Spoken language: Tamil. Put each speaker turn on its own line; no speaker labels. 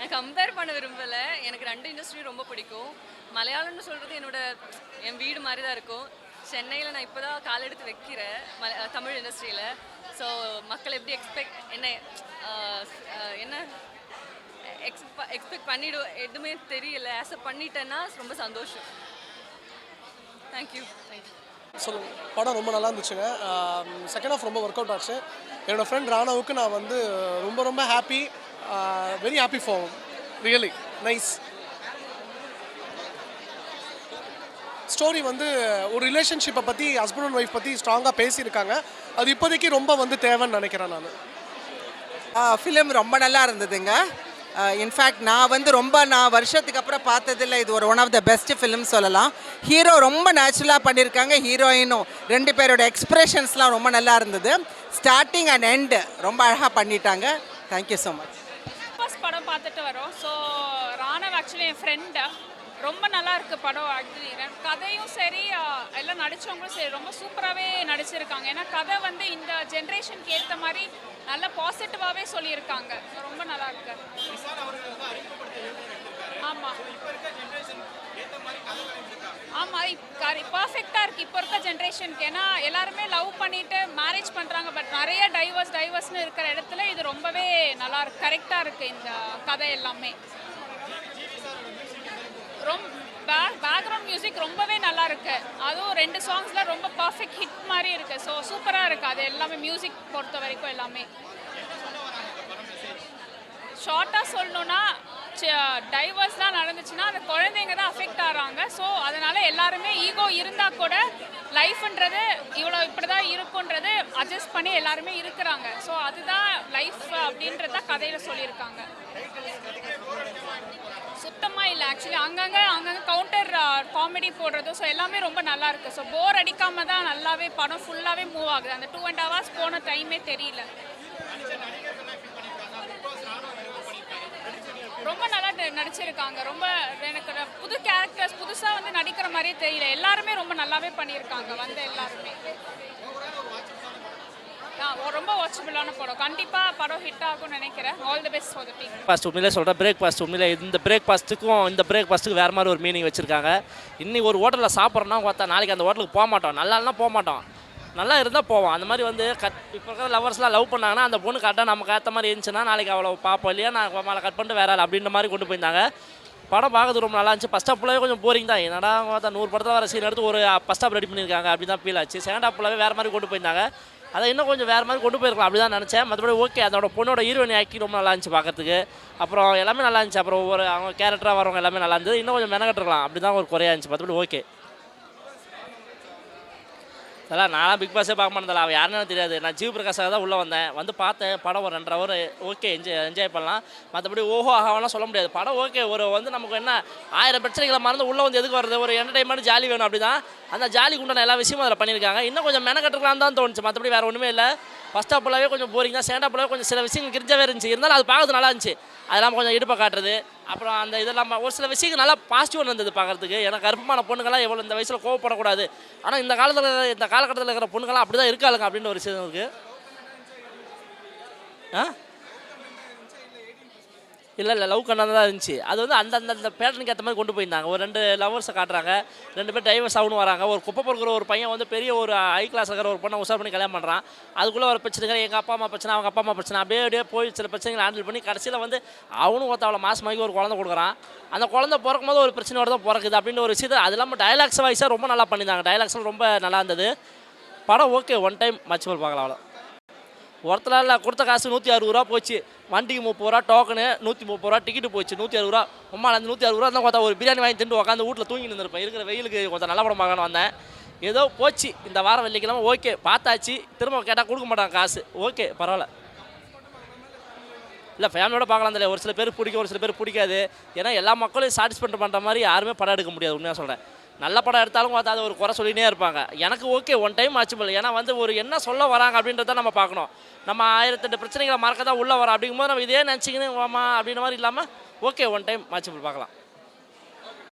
நான் கம்பேர் பண்ண விரும்பல. எனக்கு 2 இண்டஸ்ட்ரியும் ரொம்ப பிடிக்கும். மலையாளம்னு சொல்றது என் வீடு மாரி தான் இருக்கும். சென்னையில நான் இப்ப தான் கால் எடுத்து வைக்கிறேன். தமிழ் இண்டஸ்ட்ரியில. ஸோ மக்கள் எப்படி என்ன அ அ என்ன எக்ஸ்பெக்ட் எதுவுமே தெரியல. ஆக்செப்ட் பண்ணிட்டேன்னா ரொம்ப சந்தோஷம். Thank you.
சொல்லுங்க. படம் ரொம்ப நல்லா இருந்துச்சுங்க. செகண்ட் ஹாஃப் ரொம்ப ஒர்க் அவுட் ஆச்சு. என்னோடய ஃப்ரெண்ட் ராணாவுக்கு நான் வந்து ரொம்ப ரொம்ப happy. Very happy for really nice. Story வந்து ஒரு ரிலேஷன்ஷிப்பை பற்றி, ஹஸ்பண்ட் அண்ட் ஒய்ஃப் பற்றி ஸ்ட்ராங்காக பேசியிருக்காங்க. அது இப்போதைக்கு ரொம்ப வந்து தேவைன்னு நினைக்கிறேன் நான்.
ஃபிலிம் ரொம்ப நல்லா இருந்ததுங்க. இன்ஃபேக்ட் நான் வருஷத்துக்கு அப்புறம் பார்த்ததில்ல. இது one of the best film சொல்லலாம். ஹீரோ ரொம்ப நேச்சுரலாக பண்ணியிருக்காங்க. ஹீரோயினும் 2 பேரோட எக்ஸ்பிரஷன்ஸ்லாம் ரொம்ப நல்லா இருந்தது. ஸ்டார்டிங் அண்ட் எண்டு ரொம்ப அழகாக பண்ணிட்டாங்க. Thank you so much.
ஃபர்ஸ்ட் படம் பார்த்துட்டு வரோம். ஸோ ராணவ் ஆக்சுவலி என் ஃப்ரெண்டு. ரொம்ப நல்லா இருக்குது படம். ஆக்சுவலி கதையும் சரி, எல்லாம் நடித்தவங்களும் சரி ரொம்ப சூப்பராகவே நடிச்சிருக்காங்க. ஏன்னா கதை இந்த ஜென்ரேஷனுக்கு ஏற்ற மாதிரி நல்ல பாசிட்டிவாகவே சொல்லியிருக்காங்க. ரொம்ப நல்லா இருக்கு. ஆமாம் ஆமாம், பர்ஃபெக்டாக இருக்குது இப்போ இருக்க ஜென்ரேஷனுக்கு. ஏன்னா எல்லாருமே லவ் பண்ணிவிட்டு மேரேஜ் பண்ணுறாங்க. பட் நிறைய டைவர்ஸ்னு இருக்கிற இடத்துல இது ரொம்பவே நல்லா இருக்கு. கரெக்டாக இருக்குது இந்த கதை எல்லாமே. பேக்ரவுண்ட் மியூசிக் ரொம்பவே நல்லா இருக்கு. அதுவும் 2 சாங்ஸ்லாம் ரொம்ப பர்ஃபெக்ட் ஹிட் மாதிரி இருக்கு. ஸோ சூப்பராக இருக்குது அது எல்லாமே. மியூசிக் பொறுத்த வரைக்கும் எல்லாமே ஷார்ட்டாக சொல்லணுன்னா, டைவர்ஸ்லாம் நடந்துச்சுன்னா அந்த குழந்தைங்க தான் அஃபெக்ட் ஆகிறாங்க. ஸோ அதனால் எல்லாருமே ஈகோ இருந்தால் கூட லைஃப்ன்றது இப்படி தான் இருக்குன்றது அட்ஜஸ்ட் பண்ணி எல்லாருமே இருக்கிறாங்க. ஸோ அதுதான் லைஃப் அப்படின்றத கதையில் சொல்லியிருக்காங்க. சுத்தமாக இல்லை. ஆக்சுவலி அங்கங்கே கவுண்டர் காமெடி போடுறதோ ஸோ எல்லாமே ரொம்ப நல்லா இருக்குது. ஸோ போர் அடிக்காமல் தான் நல்லாவே படம் ஃபுல்லாகவே மூவ் ஆகுது. அந்த 2.5 hours போன டைமே தெரியல. ரொம்ப நல்லா நடிச்சிருக்காங்க. ரொம்ப எனக்கு புது கேரக்டர்ஸ் புதுசாக நடிக்கிற மாதிரியே தெரியல. எல்லாருமே ரொம்ப நல்லாவே பண்ணியிருக்காங்க. எல்லாருமே ரொம்ப வாட்சபிளான படம். கண்டிப்பாக படம் ஹிட் ஆகும்னு நினைக்கிறேன். All the best for the team.
Fast உண்மையிலே சொல்கிறேன், பிரேக் ஃபாஸ்ட் உண்மையிலே இந்த பிரேக் ஃபாஸ்ட்டுக்கு வேறு மாதிரி ஒரு மீனிங் வச்சுருக்காங்க. இன்றைக்கி ஒரு ஹோட்டலில் சாப்பிட்றோன்னா பார்த்தா நாளைக்கு அந்த ஹோட்டலுக்கு போக மாட்டோம். நல்லானா போக மாட்டோம், நல்லா இருந்தால் போவோம். அந்த மாதிரி இப்போ இருக்கிற லவர்ஸ்லாம் லவ் பண்ணாங்கன்னா அந்த பொண்ணு கரெக்டாக நமக்கு ஏற்ற மாதிரி இருந்துச்சுன்னா நாளைக்கு அவ்வளோ பார்ப்போம் இல்லையா, நான் மேலே கட் பண்ணிட்டு வேற அப்படின்ற மாதிரி கொண்டு போயிருந்தாங்க. படம் பார்க்கறது ரொம்ப நல்லா இருந்துச்சு. ஃபஸ்ட் ஹாஃப்லேயே கொஞ்சம் போரிங் தான். என்னடா பார்த்தா 100 படத்தில் வர சீன் எடுத்து ஒரு ஃபஸ்ட் ஹாஃப் ரெடி பண்ணியிருக்காங்க அப்படி தான் ஃபீல் ஆச்சு. செகண்ட் ஹாஃப்லேயே வேறு மாதிரி கொண்டு போயிருந்தாங்க. அதை இன்னும் கொஞ்சம் வேறு மாதிரி கொண்டு போயிருக்கலாம் அப்படி தான் நினச்சேன். மற்றபடி ஓகே, அதோட பொண்ணோட ஹீரோயின் ஆக்கி ரொம்ப நல்லா இருந்துச்சு பார்க்கறதுக்கு. அப்புறம் எல்லாமே நல்லா இருந்துச்சு. அப்புறம் அவங்க கேரக்டராக வரவங்க எல்லாமே நல்லா இருந்தது. இன்னும் கொஞ்சம் மெனக்கட்டுருக்கலாம் அப்படி தான் ஒரு குறையா இருந்துச்சு. மற்றபடி ஓகே. அதெல்லாம் நான்லாம் பிக் பாஸே பார்க்க மாட்டேன். அவன் யாருன்னு தெரியாது. நான் ஜீவ் பிரகாஷாக தான் உள்ளே வந்தேன். பார்த்தேன் படம் ஒரு 2.5 hour ஓகே, என்ஜாய் பண்ணலாம். மற்றபடி ஓஹோ ஆகாவெல்லாம் சொல்ல முடியாது. படம் ஓகே. நமக்கு என்ன 1000 பிரச்சனைகளை மறந்து உள்ளே எதுக்கு வருது, ஒரு என்டர்டைன்மெண்ட் ஜாலி வேணும் அப்படி தான். அந்த ஜாலிக்கு உண்டான எல்லா விஷயமும் அதில் பண்ணியிருக்காங்க. இன்னும் கொஞ்சம் மெனக்கட்டுருக்கலான்னு தான் தோணுச்சு. மற்றபடி வேறு ஒன்றுமே இல்லை. ஃபஸ்ட் ஹாஃப்லாவே கொஞ்சம் போரிங் தான். செகண்ட் ஹாஃப்லாவே கொஞ்சம் சில விஷயங்கள் கிரிஞ்சாவே இருந்துச்சு. இருந்தாலும் அது பார்க்கறது நல்லா இருந்துச்சு. அதெல்லாம் கொஞ்சம் இடுப்பை காட்டுறது, அப்புறம் அந்த இதெல்லாம் ஒரு சில விஷயங்கள் நல்லா பாசிட்டிவாக இருந்தது பார்க்குறதுக்கு. ஏன்னா கருப்பமான பொண்ணுங்கள்லாம் எவ்வளோ இந்த வயசில் கோவப்படக்கூடாது. ஆனால் இந்த காலகட்டத்தில் இருக்கிற பொண்ணுங்கள்லாம் அப்படி தான் இருக்காளுங்க அப்படின்னு ஒரு விஷயம் இருக்குது. இல்லை லவ் கண்ணாக தான் இருந்துச்சு. அது அந்த பேட்டர்னுக்கு ஏற்ற மாதிரி கொண்டு போயிருந்தாங்க. ஒரு 2 லவர்ஸை காட்டுறாங்க, 2 பேர் டைவர்ஸ் ஆகணும் வராங்க. ஒரு குப்பை பொறுக்கிற ஒரு பையன் பெரிய ஒரு ஹை கிளாஸ் இருக்கிற ஒரு பொண்ணை உஷார் பண்ணி கல்யாணம் பண்ணுறான். அதுக்குள்ளே ஒரு பிரச்சனைகள், எங்கள் அப்பா அம்மா பிரச்சனை, அவங்க அப்பா அம்மா பிரச்சனை, அப்படியே போய் சில பிரச்சனைகளை ஹேண்டில் பண்ணி கடைசியில் அவனும் அவளை மாதமாகி ஒரு குழந்தை கொடுக்குறான். அந்த குழந்தை பிறக்கும் போது ஒரு பிரச்சனையோட தான் பிறக்குது அப்படின்னு ஒரு விஷயத்தை. அது இல்லாமல் டைலாக்ஸ் வைஸாக ரொம்ப நல்லா பண்ணியிருந்தாங்க. டைலாக்ஸ்லாம் ரொம்ப நல்லா இருந்தது. படம் ஓகே, ஒன் டைம் மச்சுமல் பார்க்கலாம். அவ்வளோ ஒருத்தரால் கொடுத்த காசு 160 ரூபா போச்சு. வண்டிக்கு 30 ரூபா, டோக்கனு 130 ரூபா, டிக்கெட்டு போச்சு 160 ரூபா. அந்த 160 ரூபா தான் பார்த்தா ஒரு பிரியாணி வாங்கி திண்டு உட்காந்து வீட்டில் தூங்கி நின்றுருப்பேன். இருக்கிற வெயிலுக்கு கொஞ்சம் நல்ல படம் பார்க்கணும் வந்தேன். ஏதோ போச்சு இந்த வாரம் வெள்ளிக்கிழமை. ஓகே, பார்த்தாச்சு. திரும்ப கேட்டால் கொடுக்க மாட்டாங்க காசு. ஓகே, பரவாயில்ல. இல்லை ஃபேமிலியோட பார்க்கலாம் தெரியல. ஒரு சில பேர் பிடிக்கும், ஒரு சில பேர் பிடிக்காது. ஏன்னா எல்லா மக்களையும் சாட்டிஸ்ஃபை பண்ணுற மாதிரி யாருமே படம் எடுக்க முடியாது. உண்மையாக சொல்கிறேன். நல்ல படம் எடுத்தாலும் பார்த்தா அதை ஒரு குறை சொல்லினே இருப்பாங்க. எனக்கு ஓகே, ஒன் டைம் வாட்சபிள். ஏன்னா ஒரு என்ன சொல்ல வராங்க அப்படின்றத நம்ம பார்க்கணும். நம்ம 1008 பிரச்சனைகளை மறக்க தான் உள்ளே வரோம். அப்படிங்கும்போது நம்ம இதே நினச்சிக்கின்னு வாமா அப்படின்ற மாதிரி இல்லாமல் ஓகே, ஒன் டைம் வாட்சபிள் பார்க்கலாம்.